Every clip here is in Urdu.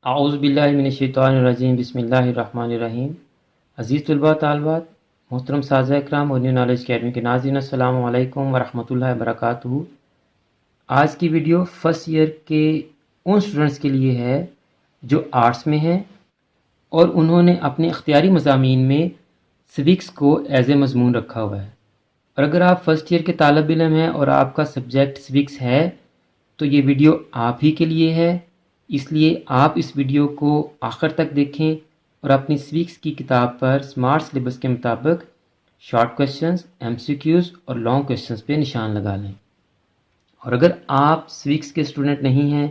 اعوذ باللہ من الشیطان الرجیم بسم اللہ الرحمن الرحیم۔ عزیز طلباء طالبات، محترم سازہ اکرام اور نیو نالج اکیڈمی کے ناظرین، السلام علیکم ورحمۃ اللہ وبرکاتہ۔ آج کی ویڈیو فرسٹ ایئر کے ان اسٹوڈنٹس کے لیے ہے جو آرٹس میں ہیں اور انہوں نے اپنے اختیاری مضامین میں سوکس کو ایز اے مضمون رکھا ہوا ہے۔ اور اگر آپ فرسٹ ایئر کے طالب علم ہیں اور آپ کا سبجیکٹ سوکس ہے تو یہ ویڈیو آپ ہی کے لیے ہے، اس لیے آپ اس ویڈیو کو آخر تک دیکھیں اور اپنی سوکس کی کتاب پر سمارٹ سلیبس کے مطابق short questions, M C Qs اور لانگ کویشچنز پہ نشان لگا لیں۔ اور اگر آپ سوکس کے اسٹوڈنٹ نہیں ہیں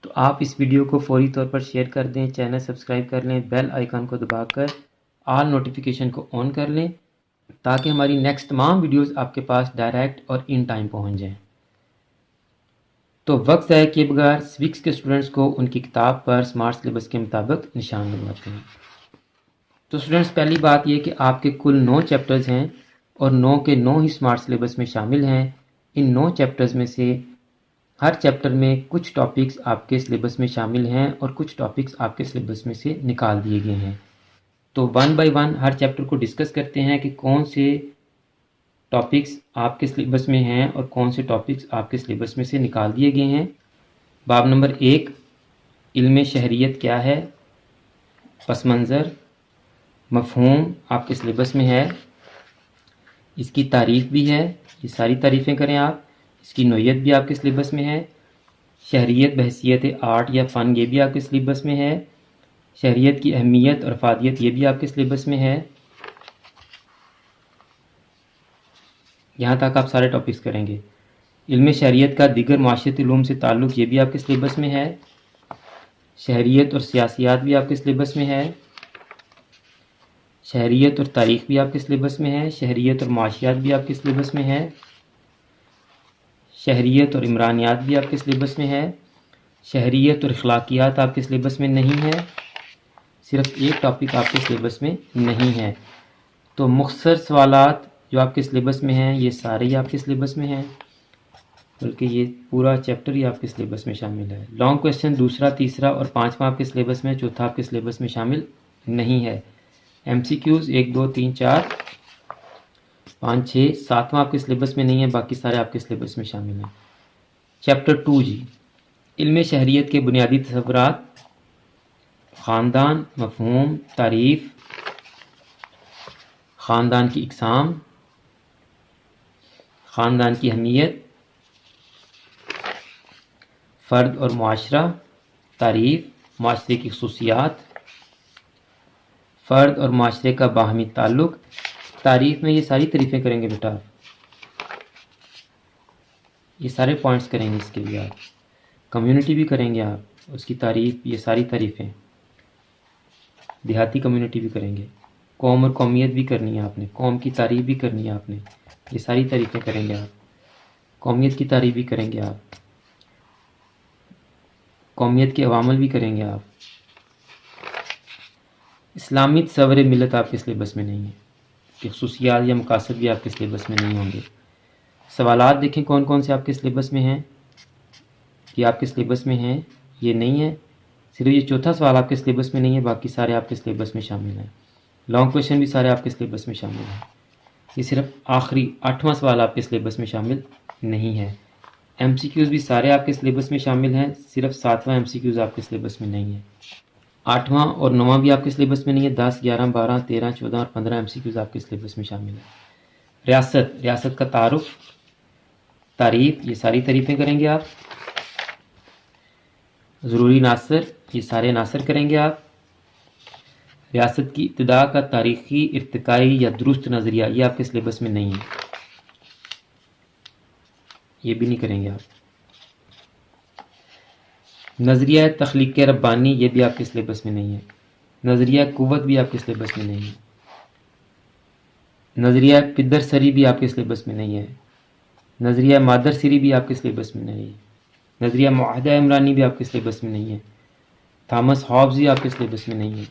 تو آپ اس ویڈیو کو فوری طور پر شیئر کر دیں، چینل سبسکرائب کر لیں، بیل آئیکن کو دبا کر آل نوٹیفیکیشن کو آن کر لیں تاکہ ہماری نیکسٹ تمام ویڈیوز آپ کے پاس ڈائریکٹ اور ان ٹائم پہنچ جائیں۔ تو وقت ضائع کیے بغیر سوکس کے اسٹوڈنٹس کو ان کی کتاب پر سمارٹ سلیبس کے مطابق نشان لگواتے ہیں۔ تو اسٹوڈنٹس، پہلی بات یہ کہ آپ کے کل 9 چیپٹرز ہیں اور 9 کے 9 ہی سمارٹ سلیبس میں شامل ہیں۔ ان 9 چیپٹرز میں سے ہر چیپٹر میں کچھ ٹاپکس آپ کے سلیبس میں شامل ہیں اور کچھ ٹاپکس آپ کے سلیبس میں سے نکال دیے گئے ہیں۔ تو one by one Hare chapter کو ڈسکس کرتے ہیں کہ کون سے ٹاپکس آپ کے سلیبس میں ہیں اور کون سے ٹاپکس آپ کے سلیبس میں سے نکال دیے گئے ہیں۔ باب نمبر 1، علم شہریت کیا ہے، پس منظر، مفہوم آپ کے سلیبس میں ہے، اس کی تعریف بھی ہے، یہ ساری تعریفیں کریں آپ، اس کی نوعیت بھی آپ کے سلیبس میں ہے، شہریت بحیثیت آرٹ یا فن یہ بھی آپ کے سلیبس میں ہے، شہریت کی اہمیت اور افادیت یہ بھی آپ کے سلیبس میں ہے۔ یہاں تک آپ سارے ٹاپکس کریں گے۔ علم شہریت کا دیگر معاشرتی علوم سے تعلق یہ بھی آپ کے سلیبس میں ہے، شہریت اور سیاسیات بھی آپ کے سلیبس میں ہے، شہریت اور تاریخ بھی آپ کے سلیبس میں ہے، شہریت اور معاشیات بھی آپ کے سلیبس میں ہے، شہریت اور عمرانیات بھی آپ کے سلیبس میں ہے، شہریت اور اخلاقیات آپ کے سلیبس میں نہیں ہے، صرف ایک ٹاپک آپ کے سلیبس میں نہیں ہے۔ تو مختصر سوالات جو آپ کے سلیبس میں ہیں یہ سارے ہی آپ کے سلیبس میں ہیں، بلکہ یہ پورا چیپٹر ہی آپ کے سلیبس میں شامل ہے۔ لانگ کویشچن دوسرا، تیسرا اور پانچواں آپ کے سلیبس میں، چوتھا آپ کے سلیبس میں شامل نہیں ہے۔ ایم سی کیوز 1 2 3 4 5 6 7واں آپ کے سلیبس میں نہیں ہے، باقی سارے آپ کے سلیبس میں شامل ہیں۔ چیپٹر 2 جی، علم شہریت کے بنیادی تصورات، خاندان، مفہوم، تعریف، خاندان کی اقسام، خاندان کی اہمیت، فرد اور معاشرہ، تعریف، معاشرے کی خصوصیات، فرد اور معاشرے کا باہمی تعلق۔ تعریف میں یہ ساری تعریفیں کریں گے بیٹا، یہ سارے پوائنٹس کریں گے اس کے لیے آپ۔ کمیونٹی بھی کریں گے آپ، اس کی تعریف، یہ ساری تعریفیں۔ دیہاتی کمیونٹی بھی کریں گے، قوم اور قومیت بھی کرنی ہے آپ نے، قوم کی تعریف بھی کرنی ہے آپ نے، یہ ساری تعریفیں کریں گے آپ۔ قومیت کی تعریف بھی کریں گے آپ، قومیت کے عوامل بھی کریں گے آپ۔ اسلامی تصور ملت آپ کے سلیبس میں نہیں ہے، کہ خصوصیات یا مقاصد بھی آپ کے سلیبس میں نہیں ہوں گے۔ سوالات دیکھیں کون کون سے آپ کے سلیبس میں ہیں، یہ آپ کے سلیبس میں ہیں، یہ نہیں ہے، صرف یہ چوتھا سوال آپ کے سلیبس میں نہیں ہے، باقی سارے آپ کے سلیبس میں شامل ہیں۔ لانگ کویشچن بھی سارے آپ کے سلیبس میں شامل ہیں، یہ صرف آخری 8واں سوال آپ کے سلیبس میں شامل نہیں ہے۔ ایم سی کیوز بھی سارے آپ کے سلیبس میں شامل ہیں، صرف 7واں ایم سی کیوز آپ کے سلیبس میں نہیں ہے۔ 8واں اور 9واں بھی آپ کے سلیبس میں نہیں ہے، 10 11 12 13 14 اور 15 ایم سی کیوز آپ کے سلیبس میں شامل ہیں۔ ریاست کا تعارف، تعریف، یہ ساری تعریفیں کریں گے آپ۔ ضروری عناصر، یہ سارے عناصر کریں گے آپ۔ ریاست کی ابتدا کا تاریخی، ارتقائی یا درست نظریہ، یہ آپ کے سلیبس میں نہیں ہے، یہ بھی نہیں کریں گے آپ۔ نظریہ تخلیق ربانی، یہ بھی آپ کے سلیبس میں نہیں ہے۔ نظریہ قوت بھی آپ کے سلیبس میں نہیں ہے۔ نظریہ پدر سری بھی آپ کے سلیبس میں نہیں ہے۔ نظریہ مادر سری بھی آپ کے سلیبس میں نہیں ہے۔ نظریہ معاہدہ عمرانی بھی آپ کے سلیبس میں نہیں ہے۔ تھامس ہابز بھی آپ کے سلیبس میں نہیں ہے۔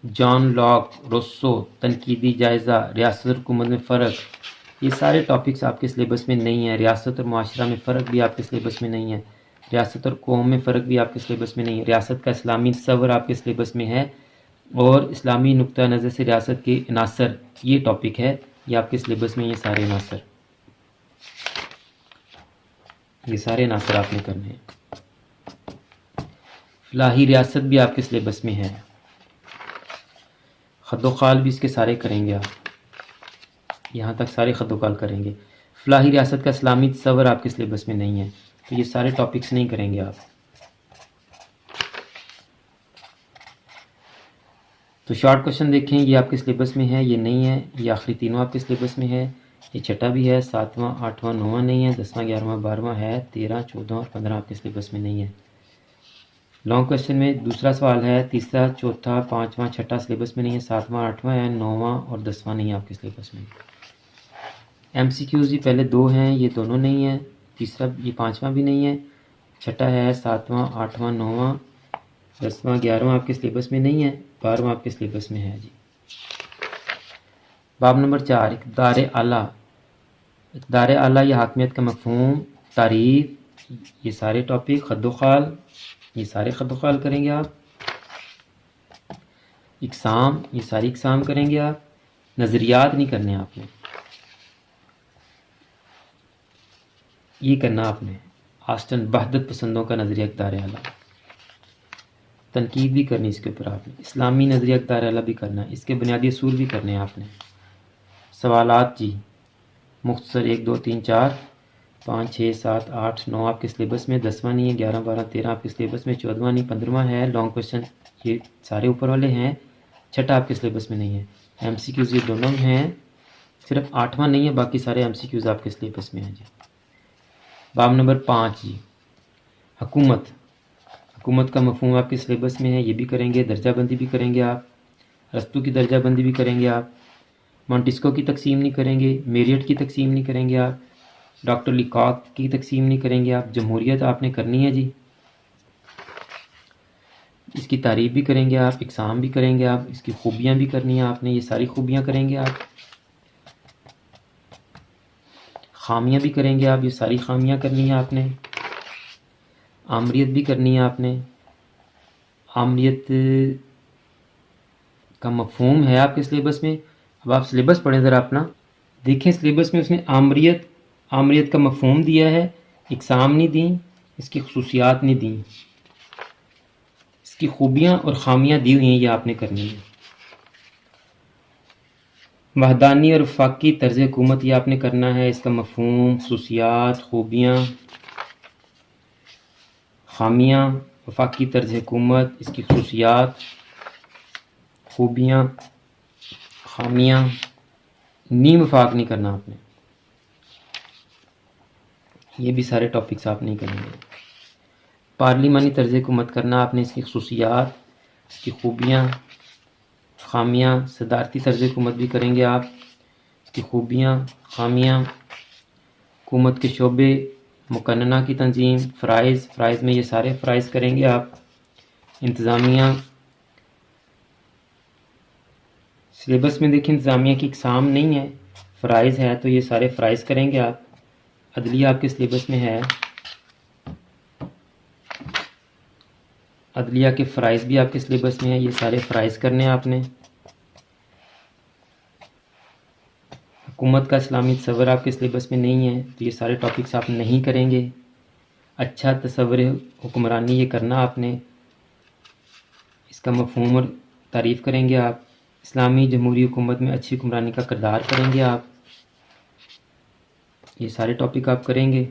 جان لاک، روسو، تنقیدی جائزہ، ریاست اور حکومت میں فرق، یہ سارے ٹاپکس آپ کے سلیبس میں نہیں ہیں۔ ریاست اور معاشرہ میں فرق بھی آپ کے سلیبس میں نہیں ہے۔ ریاست اور قوم میں فرق بھی آپ کے سلیبس میں نہیں ہے. ریاست کا اسلامی تصور آپ کے سلیبس میں ہے اور اسلامی نقطہ نظر سے ریاست کے عناصر یہ ٹاپک ہے. یہ آپ کے سلیبس میں یہ سارے عناصر آپ نے کرنے ہیں. فلاحی ریاست بھی آپ کے سلیبس میں ہے. خد و خال بھی اس کے سارے کریں گے آپ. یہاں تک سارے خد و خال کریں گے. فلاحی ریاست کا اسلامی تصور آپ کے سلیبس میں نہیں ہے تو یہ سارے ٹاپکس نہیں کریں گے آپ. تو شارٹ کوشچن دیکھیں، یہ آپ کے سلیبس میں ہے، یہ نہیں ہے. یہ آخری تینوں آپ کے سلیبس میں ہے. یہ چھٹا بھی ہے، 7واں 8واں 9واں نہیں ہے، 10واں 11واں 12واں ہے، 13 14 اور 15 آپ کے سلیبس میں نہیں ہے. لانگ کوشچن میں دوسرا سوال ہے، تیسرا چوتھا 5واں 6واں سلیبس میں نہیں ہے، 7واں 8واں ہے، 9واں اور 10واں نہیں ہے آپ کے سلیبس میں. ایم سی کیوز یہ پہلے 2 ہیں، یہ دونوں نہیں ہیں. تیسرا یہ 5واں بھی نہیں ہے. چھٹا ہے 7واں 8واں 9واں 10واں 11واں آپ کے سلیبس میں نہیں ہے. 12واں آپ کے سلیبس میں ہے جی. باب نمبر 4، اقتدار اعلیٰ. اقتدار اعلیٰ یا حاکمیت کا مفہوم، تعریف، یہ سارے ٹاپک. خد و خال، یہ سارے خد و خال کریں گے آپ. اقسام، یہ ساری اقسام کریں گے آپ. نظریات نہیں کرنے آپ نے، یہ کرنا آپ نے آسٹن وحدت پسندوں کا نظریہ اقتدار اعلیٰ. تنقید بھی کرنی اس کے اوپر آپ نے. اسلامی نظریہ اقتدار اعلیٰ بھی کرنا ہے، اس کے بنیادی اصول بھی کرنے ہیں آپ نے. سوالات جی مختصر 1 2 3 4 5 6 7 8 9 آپ کے سلیبس میں. 10واں نہیں ہے. 11 12 13 آپ کے سلیبس میں. 14واں نہیں، 15واں ہے. لانگ کوشچن یہ سارے اوپر والے ہیں. چھٹا آپ کے سلیبس میں نہیں ہے. ایم سی کیوز یہ دونوں ہیں، صرف 8واں نہیں ہے، باقی سارے ایم سی کیوز آپ کے سلیبس میں ہیں جی. باب نمبر 5 جی حکومت. حکومت کا مفہوم آپ کے سلیبس میں ہے، یہ بھی کریں گے. درجہ بندی بھی کریں گے آپ. ارسطو کی درجہ بندی بھی کریں گے آپ. مونٹسکو کی تقسیم نہیں کریں گے. میریٹ کی تقسیم نہیں کریں گے آپ. ڈاکٹر لیکاک کی تقسیم نہیں کریں گے آپ. جمہوریت آپ نے کرنی ہے جی، اس کی تعریف بھی کریں گے آپ. اقسام بھی کریں گے آپ. اس کی خوبیاں بھی کرنی ہیں آپ نے، یہ ساری خوبیاں کریں گے آپ. خامیاں بھی کریں گے آپ، یہ ساری خامیاں کرنی ہیں آپ نے. آمریت بھی کرنی ہے آپ نے. آمریت کا مفہوم ہے آپ کے سلیبس میں. اب آپ سلیبس پڑھیں ذرا اپنا، دیکھیں سلیبس میں اس نے آمریت کا مفہوم دیا ہے، اقسام نہیں دیں، اس کی خصوصیات نہیں دیں، اس کی خوبیاں اور خامیاں دی ہوئی ہیں، یہ آپ نے کرنی ہے. وحدانی اور وفاقی طرز حکومت یہ آپ نے کرنا ہے. اس کا مفہوم، خصوصیات، خوبیاں، خامیاں. وفاقی طرز حکومت، اس کی خصوصیات، خوبیاں، خامیاں. نیم وفاق نہیں کرنا آپ نے، یہ بھی سارے ٹاپکس آپ نہیں کریں گے. پارلیمانی طرز حکومت کرنا آپ نے، اس کی خصوصیات، اس کی خوبیاں، خامیاں. صدارتی طرز حکومت بھی کریں گے آپ، اس کی خوبیاں، خامیاں. حکومت کے شعبے، مقننہ کی تنظیم، فرائض میں یہ سارے فرائض کریں گے آپ. انتظامیہ، سلیبس میں دیکھیں انتظامیہ کی اقسام نہیں ہے، فرائض ہے تو یہ سارے فرائض کریں گے آپ. عدلیہ آپ کے سلیبس میں ہے، عدلیہ کے فرائض بھی آپ کے سلیبس میں ہیں، یہ سارے فرائض کرنے ہیں آپ نے. حکومت کا اسلامی تصور آپ کے سلیبس میں نہیں ہے تو یہ سارے ٹاپکس آپ نہیں کریں گے. اچھا تصور حکمرانی یہ کرنا آپ نے، اس کا مفہوم اور تعریف کریں گے آپ. اسلامی جمہوری حکومت میں اچھی حکمرانی کا کردار کریں گے آپ، یہ سارے ٹاپک آپ کریں گے.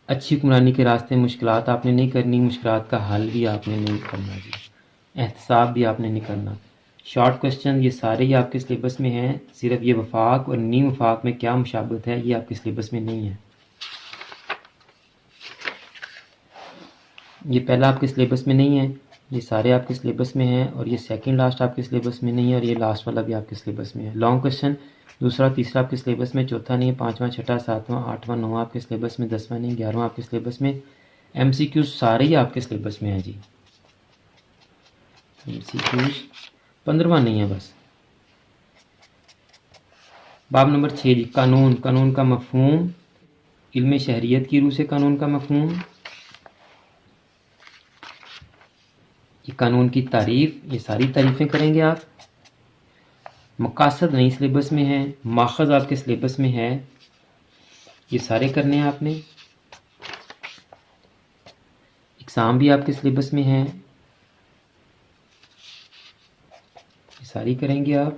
اچھی حکمرانی کے راستے مشکلات آپ نے نہیں کرنی، مشکلات کا حل بھی آپ نے نہیں کرنا جی. احتساب بھی آپ نے نہیں کرنا. شارٹ کوشچن یہ سارے ہی آپ کے سلیبس میں ہیں، صرف یہ وفاق اور نیم وفاق میں کیا مشابہت ہے یہ آپ کے سلیبس میں نہیں ہے. یہ پہلا آپ کے سلیبس میں نہیں ہے، یہ سارے آپ کے سلیبس میں ہیں، اور یہ سیکنڈ لاسٹ آپ کے سلیبس میں نہیں ہے، اور یہ لاسٹ والا بھی آپ کے سلیبس میں ہے. لانگ کوشچن دوسرا تیسرا آپ کے سلیبس میں، چوتھا نہیں ہے، 5واں 6واں 7واں 8واں 9واں آپ کے سلیبس میں، 10واں نہیں 11واں آپ کے سلیبس میں. ایم سی کیوز سارے ہی آپ کے سلیبس میں ہیں جی. ایم سی کیوز 15واں نہیں ہے بس. باب نمبر 6 جی قانون کا مفہوم، علم شہریت کی روح سے قانون کا مفہوم، یہ قانون کی تعریف، یہ ساری تعریفیں کریں گے آپ۔ مقاصد نہیں سلیبس میں ہے، ماخذ آپ کے سلیبس میں ہے، یہ سارے کرنے ہیں آپ نے۔ اقسام بھی آپ کے سلیبس میں ہیں، یہ ساری کریں گے آپ۔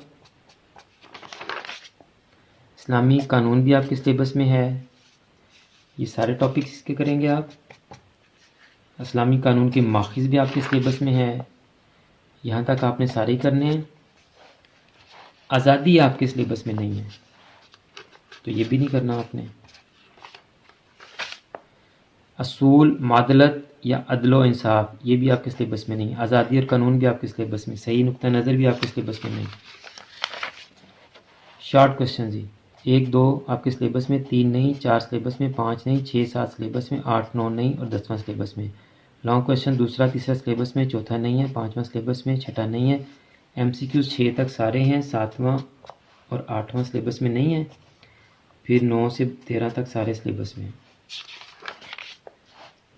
اسلامی قانون بھی آپ کے سلیبس میں ہے، یہ سارے ٹاپکس اس کے کریں گے آپ۔ اسلامی قانون کے ماخذ بھی آپ کے سلیبس میں ہے، یہاں تک آپ نے سارے کرنے ہیں۔ آزادی آپ کے سلیبس میں نہیں ہے تو یہ بھی نہیں کرنا آپ نے۔ اصول، معادلت یا عدل و انصاف یہ بھی آپ کے سلیبس میں نہیں ہے۔ آزادی اور قانون بھی آپ کے سلیبس میں، صحیح نقطہ نظر بھی آپ کے سلیبس میں نہیں۔ شارٹ کوشچن جی، 1 2 آپ کے سلیبس میں، 3 نہیں، 4 سلیبس میں، 5 نہیں، 6 7 سلیبس میں، 8 9 نہیں اور 10واں سلیبس میں۔ لانگ کوشچن دوسرا تیسرا سلیبس میں، چوتھا نہیں ہے، 5واں سلیبس میں، چھٹا نہیں ہے۔ ایم سی کیوز 6 تک سارے ہیں، 7واں اور 8واں سلیبس میں نہیں ہے، پھر 9 سے 13 تک سارے سلیبس میں،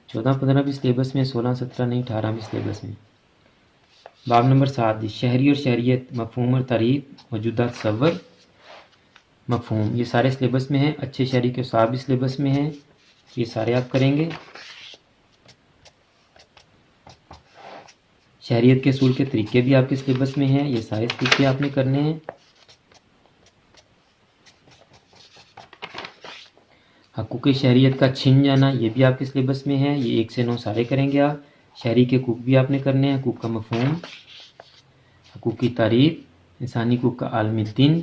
14 15 بھی سلیبس میں، 16 17 نہیں، 18 بھی سلیبس میں۔ باب نمبر 7 جی، شہری اور شہریت، مفہوم اور تعریف، موجودہ تصور، مفہوم، یہ سارے سلیبس میں ہیں۔ اچھے شہری کے اصحاب بھی سلیبس میں ہیں، یہ سارے آپ کریں گے۔ شہریت کے اصول کے طریقے بھی آپ کے سلیبس میں ہیں، یہ سارے طریقے آپ نے کرنے ہیں۔ حقوق شہریت کا چھن جانا یہ بھی آپ کے سلیبس میں ہے، یہ 1 سے 9 سارے کریں گے آپ۔ شہری کے حقوق بھی آپ نے کرنے ہیں، حقوق کا مفہوم، حقوق کی تعریف، انسانی حقوق کا عالمی دن،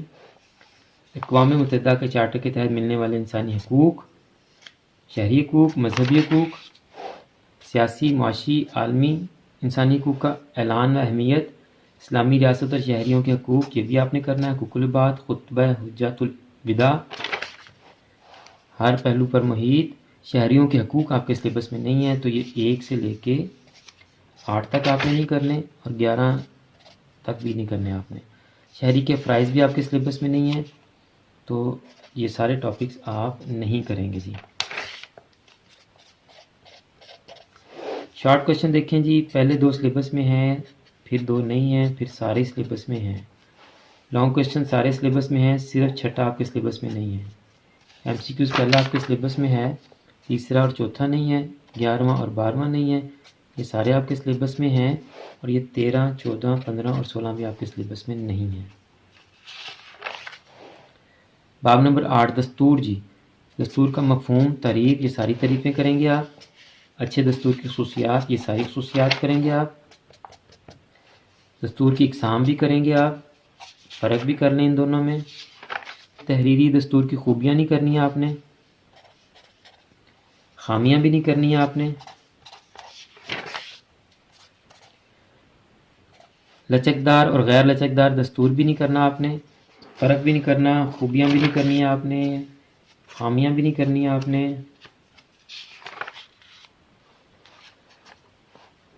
اقوام متحدہ کے چارٹر کے تحت ملنے والے انسانی حقوق، شہری حقوق، مذہبی حقوق، سیاسی، معاشی، عالمی انسانی حقوق کا اعلان و اہمیت، اسلامی ریاست اور شہریوں کے حقوق یہ بھی آپ نے کرنا ہے، حقوق العباد، خطبہ حجۃ الوداع، ہر پہلو پر محیط۔ شہریوں کے حقوق آپ کے سلیبس میں نہیں ہے تو یہ 1 سے لے کے 8 تک آپ نے نہیں کرنے اور 11 تک بھی نہیں کرنے آپ نے۔ شہری کے فرائض بھی آپ کے سلیبس میں نہیں ہے تو یہ سارے ٹاپکس آپ نہیں کریں گے جی۔ شارٹ کوشچن دیکھیں جی، پہلے 2 سلیبس میں ہیں، پھر 2 نہیں ہیں، پھر سارے سلیبس میں ہیں۔ لانگ کوشچن سارے سلیبس میں ہیں، صرف چھٹا آپ کے سلیبس میں نہیں ہے۔ ایم سی کیوز پہلا آپ کے سلیبس میں ہے، تیسرا اور چوتھا نہیں ہے، 11واں اور 12واں نہیں ہے، یہ سارے آپ کے سلیبس میں ہیں اور یہ 13 14 15 اور 16 بھی آپ کے سلیبس میں نہیں ہیں۔ باب نمبر 8 دستور جی، دستور کا مفہوم، تعریف، یہ ساری تعریفیں کریں گے آپ۔ اچھے دستور کی خصوصیات، یہ ساری خصوصیات کریں گے آپ۔ دستور کی اقسام بھی کریں گے آپ، فرق بھی کر لیں ان دونوں میں۔ تحریری دستور کی خوبیاں نہیں کرنی ہے آپ نے، خامیاں بھی نہیں کرنی ہے آپ نے۔ لچکدار اور غیر لچکدار دستور بھی نہیں کرنا آپ نے، فرق بھی نہیں کرنا، خوبیاں بھی نہیں کرنی ہے آپ نے، خامیاں بھی نہیں کرنی ہے آپ نے۔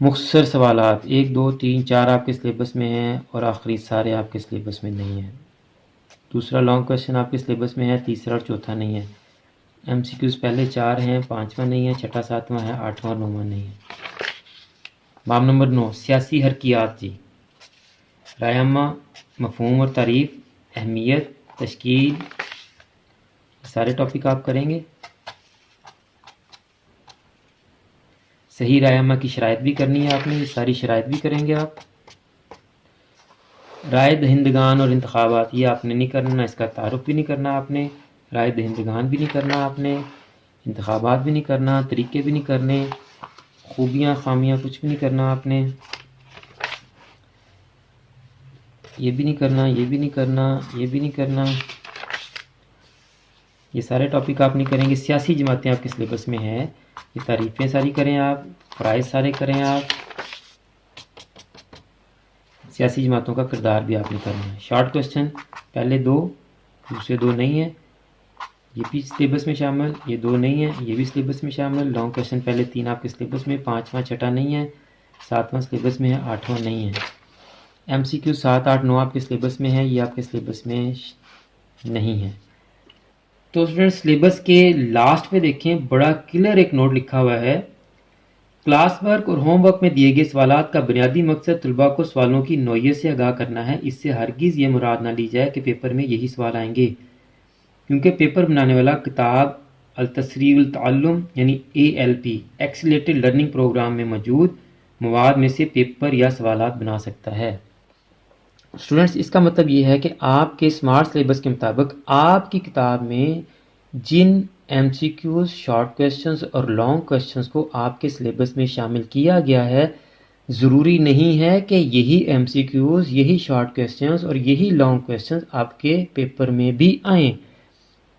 مختصر سوالات 1 2 3 4 آپ کے سلیبس میں ہیں اور آخری سارے آپ کے سلیبس میں نہیں ہیں۔ دوسرا لانگ کوشچن آپ کے سلیبس میں ہے، تیسرا اور چوتھا نہیں ہے۔ ایم سی کیوز پہلے 4 ہیں، 5واں نہیں ہے، چھٹا 7واں ہے، 8واں اور 9واں نہیں ہے۔ باب نمبر 9 سیاسی حرکیات جی، رائے عامہ، مفہوم اور تعریف، اہمیت، تشکیل، سارے ٹاپک آپ کریں گے۔ صحیح رائے عامہ کی شرائط بھی کرنی ہے آپ نے، یہ ساری شرائط بھی کریں گے آپ۔ رائے دہندگان اور انتخابات یہ آپ نے نہیں کرنا، اس کا تعارف بھی نہیں کرنا آپ نے، رائے دہندگان بھی نہیں کرنا آپ نے، انتخابات بھی نہیں کرنا، طریقے بھی نہیں کرنے، خوبیاں خامیاں کچھ بھی نہیں کرنا آپ نے، یہ بھی نہیں کرنا، یہ بھی نہیں کرنا، یہ بھی نہیں کرنا، یہ سارے ٹاپک آپ نہیں کریں گے۔ سیاسی جماعتیں آپ کے سلیبس میں ہیں، یہ تعریفیں ساری کریں آپ، فرائض سارے کریں آپ، سیاسی جماعتوں کا کردار بھی آپ نے کرنا ہے۔ شارٹ کوشچن پہلے 2 دوسرے 2 نہیں ہیں، یہ بھی سلیبس میں شامل، یہ 2 نہیں ہیں، یہ بھی سلیبس میں شامل۔ لانگ کوشچن پہلے 3 آپ کے سلیبس میں، 5واں چھٹا نہیں ہے، 7واں سلیبس میں ہے، 8واں نہیں ہے۔ ایم سی کیو 7 8 9 آپ کے سلیبس میں ہے، یہ آپ کے سلیبس میں نہیں ہے۔ تو اسٹوڈنٹ سلیبس کے لاسٹ پہ دیکھیں بڑا کلیئر ایک نوٹ لکھا ہوا ہے، کلاس ورک اور ہوم ورک میں دیے گئے سوالات کا بنیادی مقصد طلباء کو سوالوں کی نوعیت سے آگاہ کرنا ہے، اس سے ہرگز یہ مراد نہ لی جائے کہ پیپر میں یہی سوال آئیں گے، کیونکہ پیپر بنانے والا کتاب التسریع التعلم یعنی ALP ایکسیلیٹڈ لرننگ پروگرام میں موجود مواد میں سے پیپر یا سوالات بنا سکتا ہے۔ اسٹوڈنٹس اس کا مطلب یہ ہے کہ آپ کے اسمارٹ سلیبس کے مطابق آپ کی کتاب میں جن MCQs شارٹ کویسچنز اور لانگ کویسچنز کو آپ کے سلیبس میں شامل کیا گیا ہے، ضروری نہیں ہے کہ یہی MCQs یہی شارٹ کویسچنز اور یہی لانگ کویسچنز آپ کے پیپر میں بھی آئیں۔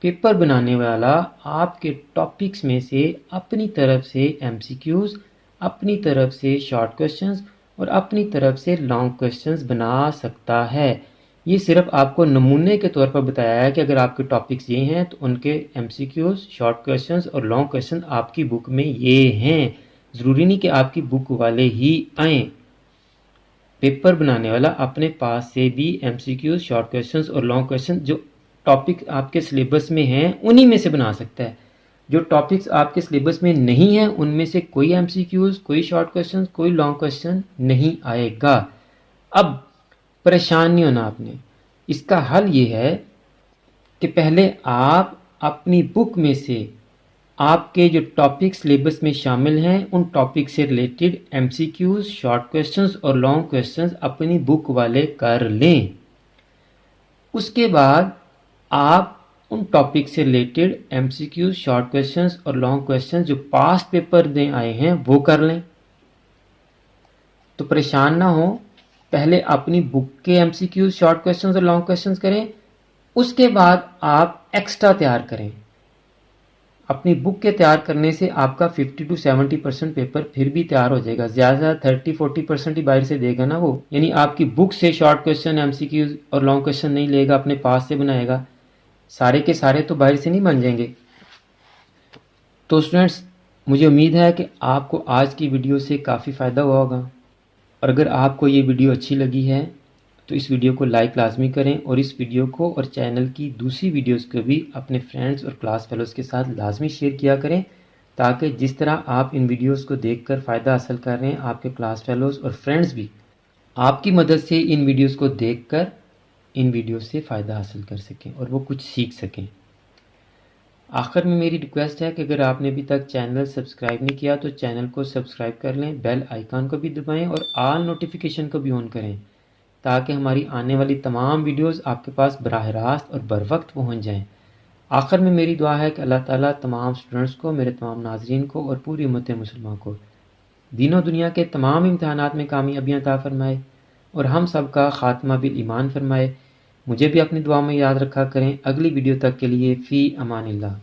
پیپر بنانے والا آپ کے ٹاپکس میں سے اپنی طرف سے MCQs، اپنی طرف سے شارٹ کویسچنز اور اپنی طرف سے لانگ کویسچنز بنا سکتا ہے۔ یہ صرف آپ کو نمونے کے طور پر بتایا ہے کہ اگر آپ کے ٹاپکس یہ ہیں تو ان کے MCQs، شارٹ کویسچنز اور لانگ کویسچن آپ کی بک میں یہ ہیں، ضروری نہیں کہ آپ کی بک والے ہی آئیں۔ پیپر بنانے والا اپنے پاس سے بھی MCQs، شارٹ کویسچنز اور لانگ کویسچن جو ٹاپک آپ کے سلیبس میں ہیں انہی میں سے بنا سکتا ہے۔ جو ٹاپکس آپ کے سلیبس میں نہیں ہیں ان میں سے کوئی MCQs، کوئی شارٹ کویسچن، کوئی لانگ کویسچن نہیں آئے گا۔ اب پریشان نہیں ہونا آپ نے، اس کا حل یہ ہے کہ پہلے آپ اپنی بک میں سے آپ کے جو ٹاپک سلیبس میں شامل ہیں ان ٹاپک سے ریلیٹڈ MCQs، شارٹ کویسچنز اور لانگ کویسچنز اپنی بک والے کر لیں۔ اس کے بعد آپ ان ٹاپک سے ریلیٹڈ MCQs، شارٹ کویسچنز اور لانگ کویسچنز جو پاسٹ پیپر میں آئے ہیں وہ کر لیں۔ تو پریشان نہ ہو، پہلے اپنی بک کے MCQs، شارٹ کویسچنز اور لانگ کویسچنز کریں، اس کے بعد آپ ایکسٹرا تیار کریں۔ اپنی بک کے تیار کرنے سے آپ کا 50 to 70% پیپر پھر بھی تیار ہو جائے گا، زیادہ 30-40% ہی باہر سے دے گا نا وہ، یعنی آپ کی بک سے شارٹ کویسچن، MCQs اور لانگ کویسچن نہیں لے گا، اپنے پاس سے بنائے گا، سارے کے سارے تو باہر سے نہیں بن جائیں گے۔ تو اسٹوڈنٹس مجھے امید ہے کہ آپ کو آج کی ویڈیو سے کافی فائدہ ہوا ہوگا، اور اگر آپ کو یہ ویڈیو اچھی لگی ہے تو اس ویڈیو کو لائک لازمی کریں، اور اس ویڈیو کو اور چینل کی دوسری ویڈیوز کو بھی اپنے فرینڈز اور کلاس فیلوز کے ساتھ لازمی شیئر کیا کریں، تاکہ جس طرح آپ ان ویڈیوز کو دیکھ کر فائدہ حاصل کر رہے ہیں آپ کے کلاس فیلوز اور فرینڈز بھی آپ کی مدد سے ان ویڈیوز کو دیکھ کر ان ویڈیوز سے فائدہ حاصل کر سکیں اور وہ کچھ سیکھ سکیں۔ آخر میں میری ریکویسٹ ہے کہ اگر آپ نے ابھی تک چینل سبسکرائب نہیں کیا تو چینل کو سبسکرائب کر لیں، بیل آئیکن کو بھی دبائیں اور آل نوٹیفیکیشن کو بھی آن کریں، تاکہ ہماری آنے والی تمام ویڈیوز آپ کے پاس براہ راست اور بر وقت پہنچ جائیں۔ آخر میں میری دعا ہے کہ اللہ تعالیٰ تمام سٹوڈنٹس کو، میرے تمام ناظرین کو اور پوری امت مسلمہ کو دین و دنیا کے تمام امتحانات میں کامیابیاں عطا فرمائے اور ہم سب کا خاتمہ بالایمان فرمائے۔ مجھے بھی اپنی دعا میں یاد رکھا کریں۔ اگلی ویڈیو تک کے لیے فی امان اللہ۔